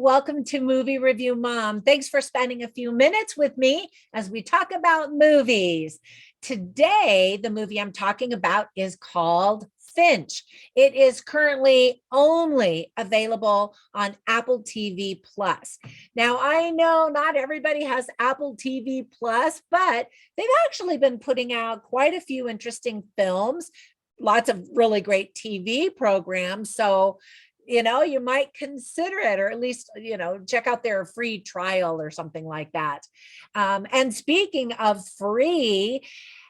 welcome to Movie Review Mom. Thanks for spending a few minutes with me as we talk about movies. Today, the movie I'm talking about is called Finch. It is currently only available on Apple TV Plus. Now, I know not everybody has Apple TV Plus, but they've actually been putting out quite a few interesting films, lots of really great TV programs. So, you might consider it, or at least, check out their free trial or something like that. And speaking of free,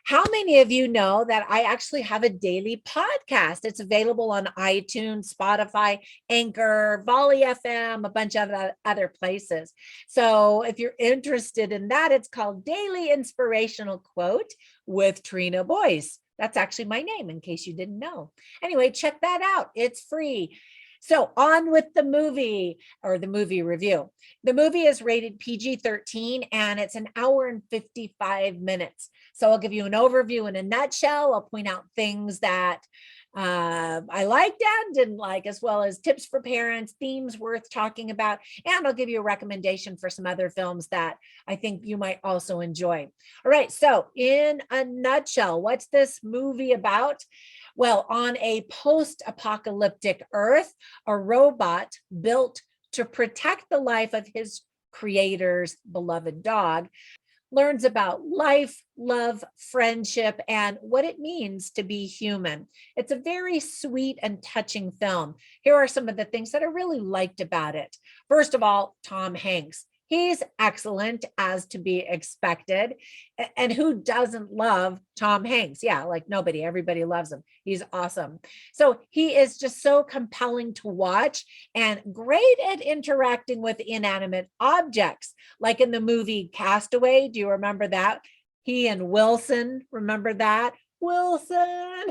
how many of you know that I actually have a daily podcast? It's available on iTunes, Spotify, Anchor, Volley FM, a bunch of other places. So if you're interested in that, it's called Daily Inspirational Quote with Trina Boice. That's actually my name, in case you didn't know. Anyway, check that out. It's free. So on with the movie, or the movie review. The movie is rated PG-13 and it's an hour and 55 minutes. So I'll give you an overview in a nutshell. I'll point out things that I liked and didn't like, as well as tips for parents, themes worth talking about, and I'll give you a recommendation for some other films that I think you might also enjoy. All right, so in a nutshell, what's this movie about? Well, on a post-apocalyptic Earth, a robot built to protect the life of his creator's beloved dog learns about life, love, friendship, and what it means to be human. It's a very sweet and touching film. Here are some of the things that I really liked about it. First of all, Tom Hanks. He's excellent, as to be expected. And who doesn't love Tom Hanks? Yeah, like nobody. Everybody loves him. He's awesome. So he is just so compelling to watch and great at interacting with inanimate objects, like in the movie Castaway. Do you remember that? He and Wilson, remember that? Wilson.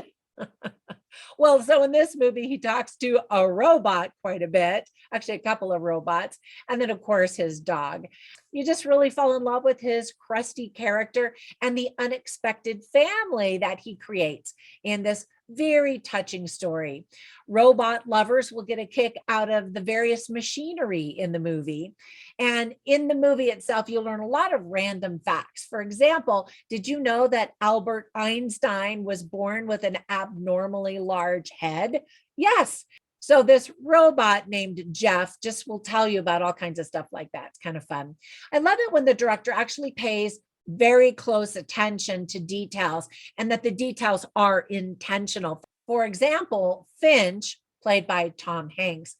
Well, so in this movie, he talks to a robot quite a bit, actually a couple of robots, and then, of course, his dog. You just really fall in love with his crusty character and the unexpected family that he creates in this very touching story. Robot lovers will get a kick out of the various machinery in the movie. And in the movie itself, you'll learn a lot of random facts. For example, did you know that Albert Einstein was born with an abnormally large head? Yes. So this robot named Jeff just will tell you about all kinds of stuff like that. It's kind of fun. I love it when the director actually pays very close attention to details and that the details are intentional. For example, Finch, played by Tom Hanks,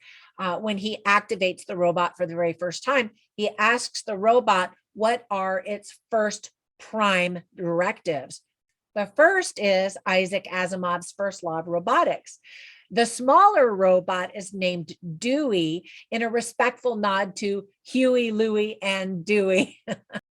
when he activates the robot for the very first time, he asks the robot what are its first prime directives. The first is Isaac Asimov's first law of robotics. The smaller robot is named Dewey in a respectful nod to Huey, Louie, and Dewey.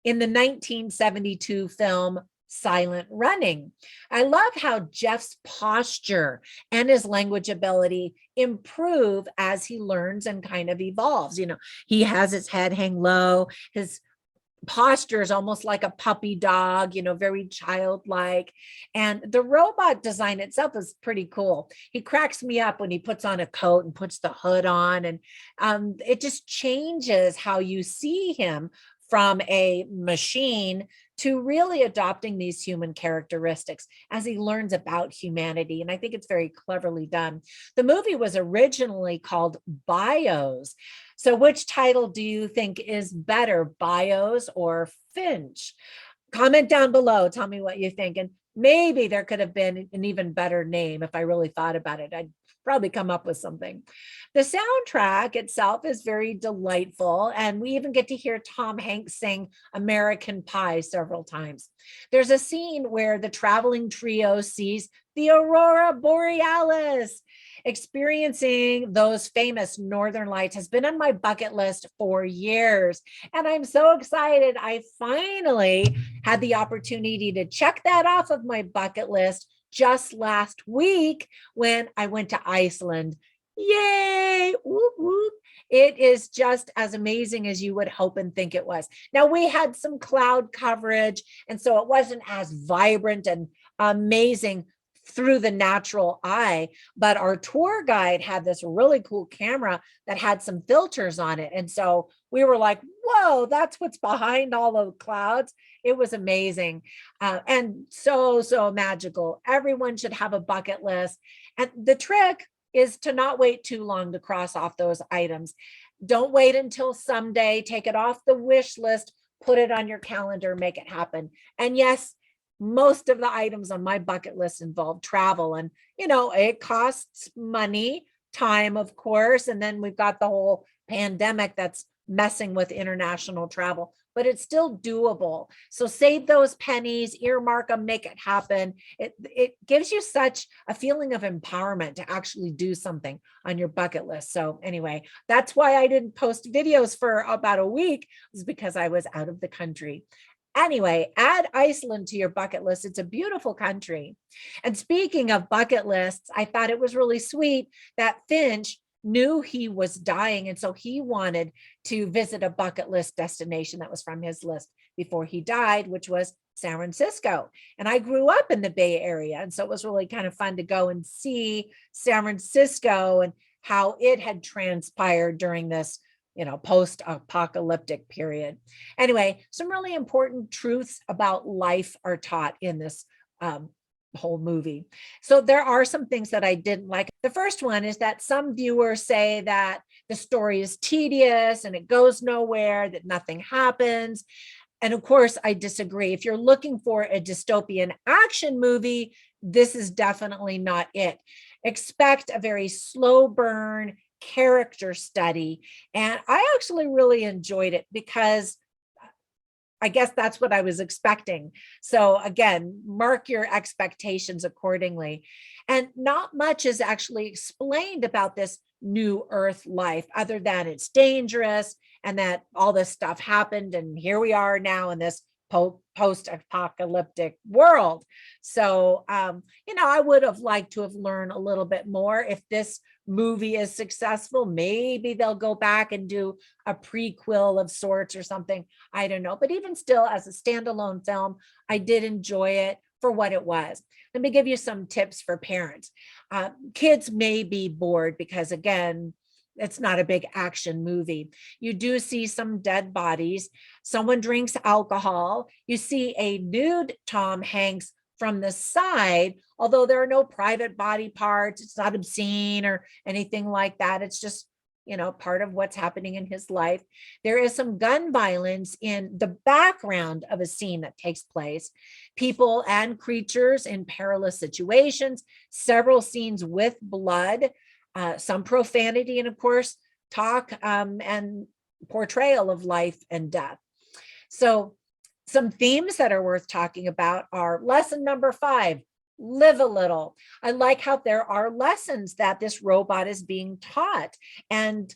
In the 1972 film Silent Running. I love how Jeff's posture and his language ability improve as he learns and kind of evolves. He has his head hang low, his posture is almost like a puppy dog, very childlike. And the robot design itself is pretty cool. He cracks me up when he puts on a coat and puts the hood on, and it just changes how you see him from a machine to really adopting these human characteristics as he learns about humanity. And I think it's very cleverly done. The movie was originally called Bios. So which title do you think is better, Bios or Finch? Comment down below. Tell me what you think. And maybe there could have been an even better name if I really thought about it. I'd probably come up with something. The soundtrack itself is very delightful, and we even get to hear Tom Hanks sing American Pie several times. There's a scene where the traveling trio sees the aurora borealis. Experiencing those famous northern lights has been on my bucket list for years, and I'm so excited I finally had the opportunity to check that off of my bucket list just last week when I went to Iceland. Yay! Whoop, whoop. It is just as amazing as you would hope and think it was. Now, we had some cloud coverage, and so it wasn't as vibrant and amazing through the natural eye. But our tour guide had this really cool camera that had some filters on it. And so we were like, whoa, that's what's behind all the clouds. It was amazing, and so magical. Everyone should have a bucket list. And the trick is to not wait too long to cross off those items. Don't wait until someday. Take it off the wish list, put it on your calendar, make it happen. And yes, most of the items on my bucket list involve travel, and it costs money, time, of course, and then we've got the whole pandemic that's messing with international travel, but it's still doable. So save those pennies, earmark them, make it happen. It gives you such a feeling of empowerment to actually do something on your bucket list. So anyway, that's why I didn't post videos for about a week, is because I was out of the country. Anyway, add Iceland to your bucket list. It's a beautiful country. And speaking of bucket lists, I thought it was really sweet that Finch knew he was dying. And so he wanted to visit a bucket list destination that was from his list before he died, which was San Francisco. And I grew up in the Bay Area. And so it was really kind of fun to go and see San Francisco and how it had transpired during this post-apocalyptic period. Anyway, some really important truths about life are taught in this whole movie. So there are some things that I didn't like. The first one is that some viewers say that the story is tedious and it goes nowhere, that nothing happens. And of course, I disagree. If you're looking for a dystopian action movie, this is definitely not it. Expect a very slow burn character study. And I actually really enjoyed it because I guess that's what I was expecting. So again, mark your expectations accordingly. And not much is actually explained about this new Earth life other than it's dangerous and that all this stuff happened. And here we are now in this post-apocalyptic world. So, I would have liked to have learned a little bit more. If this movie is successful, maybe they'll go back and do a prequel of sorts or something. I don't know. But even still, as a standalone film, I did enjoy it for what it was. Let me give you some tips for parents. Kids may be bored because, again, it's not a big action movie. You do see some dead bodies. Someone drinks alcohol. You see a nude Tom Hanks from the side, although there are no private body parts. It's not obscene or anything like that. It's just, part of what's happening in his life. There is some gun violence in the background of a scene that takes place. People and creatures in perilous situations, several scenes with blood, some profanity, and of course, talk and portrayal of life and death. So some themes that are worth talking about are lesson number 5, live a little. I like how there are lessons that this robot is being taught and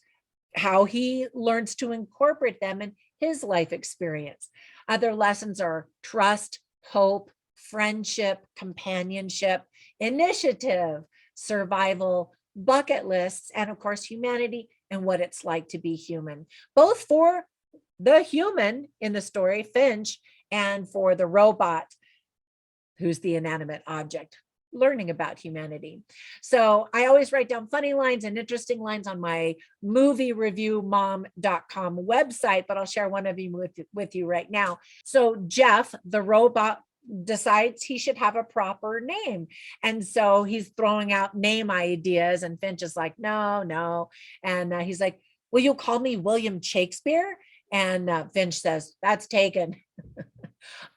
how he learns to incorporate them in his life experience. Other lessons are trust, hope, friendship, companionship, initiative, survival, bucket lists, and of course, humanity and what it's like to be human, both for the human in the story, Finch, and for the robot, who's the inanimate object, learning about humanity. So I always write down funny lines and interesting lines on my moviereviewmom.com website, but I'll share one of them with you right now. So Jeff, the robot, decides he should have a proper name. And so he's throwing out name ideas, and Finch is like, no. And he's like, will you call me William Shakespeare? And Finch says, that's taken.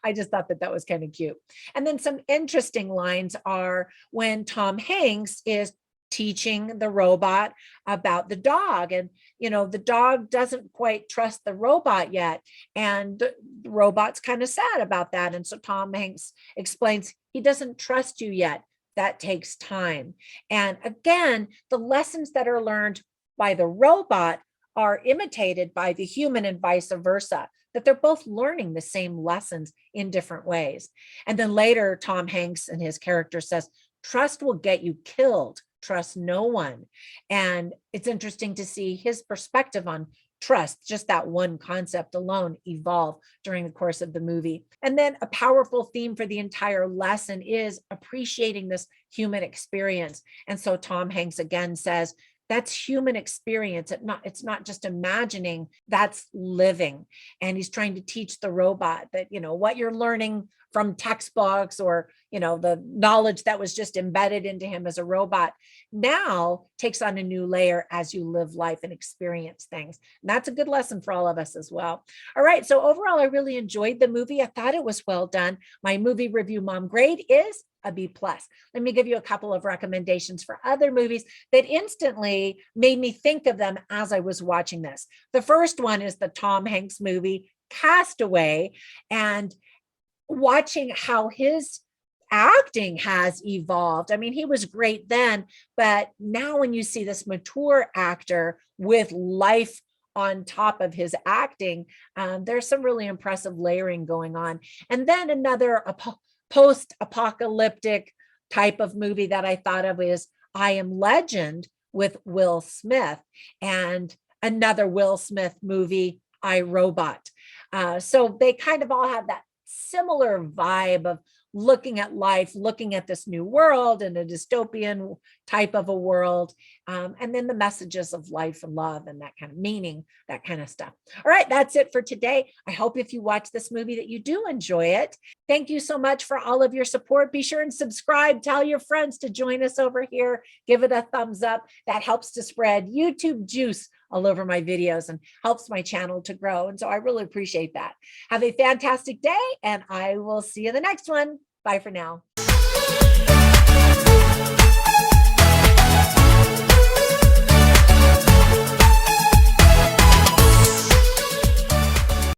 I just thought that was kind of cute. And then some interesting lines are when Tom Hanks is teaching the robot about the dog. And, the dog doesn't quite trust the robot yet. And the robot's kind of sad about that. And so Tom Hanks explains, he doesn't trust you yet. That takes time. And again, the lessons that are learned by the robot are imitated by the human and vice versa, that they're both learning the same lessons in different ways. And then later, Tom Hanks and his character says, trust will get you killed. Trust no one. And it's interesting to see his perspective on trust, just that one concept alone, evolve during the course of the movie. And then a powerful theme for the entire lesson is appreciating this human experience. And so Tom Hanks again says, that's human experience. It's not just imagining, that's living. And he's trying to teach the robot that, what you're learning from textbooks or, the knowledge that was just embedded into him as a robot now takes on a new layer as you live life and experience things. And that's a good lesson for all of us as well. All right. So overall, I really enjoyed the movie. I thought it was well done. My movie review mom grade is a B+. Let me give you a couple of recommendations for other movies that instantly made me think of them as I was watching this. The first one is the Tom Hanks movie Castaway, and watching how his acting has evolved. I mean, he was great then, but now when you see this mature actor with life on top of his acting, there's some really impressive layering going on. And then another post-apocalyptic type of movie that I thought of is I Am Legend with Will Smith, and another Will Smith movie, I, Robot. So they kind of all have that similar vibe of looking at life, looking at this new world and a dystopian type of a world. And then the messages of life and love and that kind of meaning, that kind of stuff. All right, that's it for today. I hope if you watch this movie that you do enjoy it. Thank you so much for all of your support. Be sure and subscribe. Tell your friends to join us over here. Give it a thumbs up. That helps to spread YouTube juice all over my videos and helps my channel to grow. And so I really appreciate that. Have a fantastic day, and I will see you in the next one. Bye for now.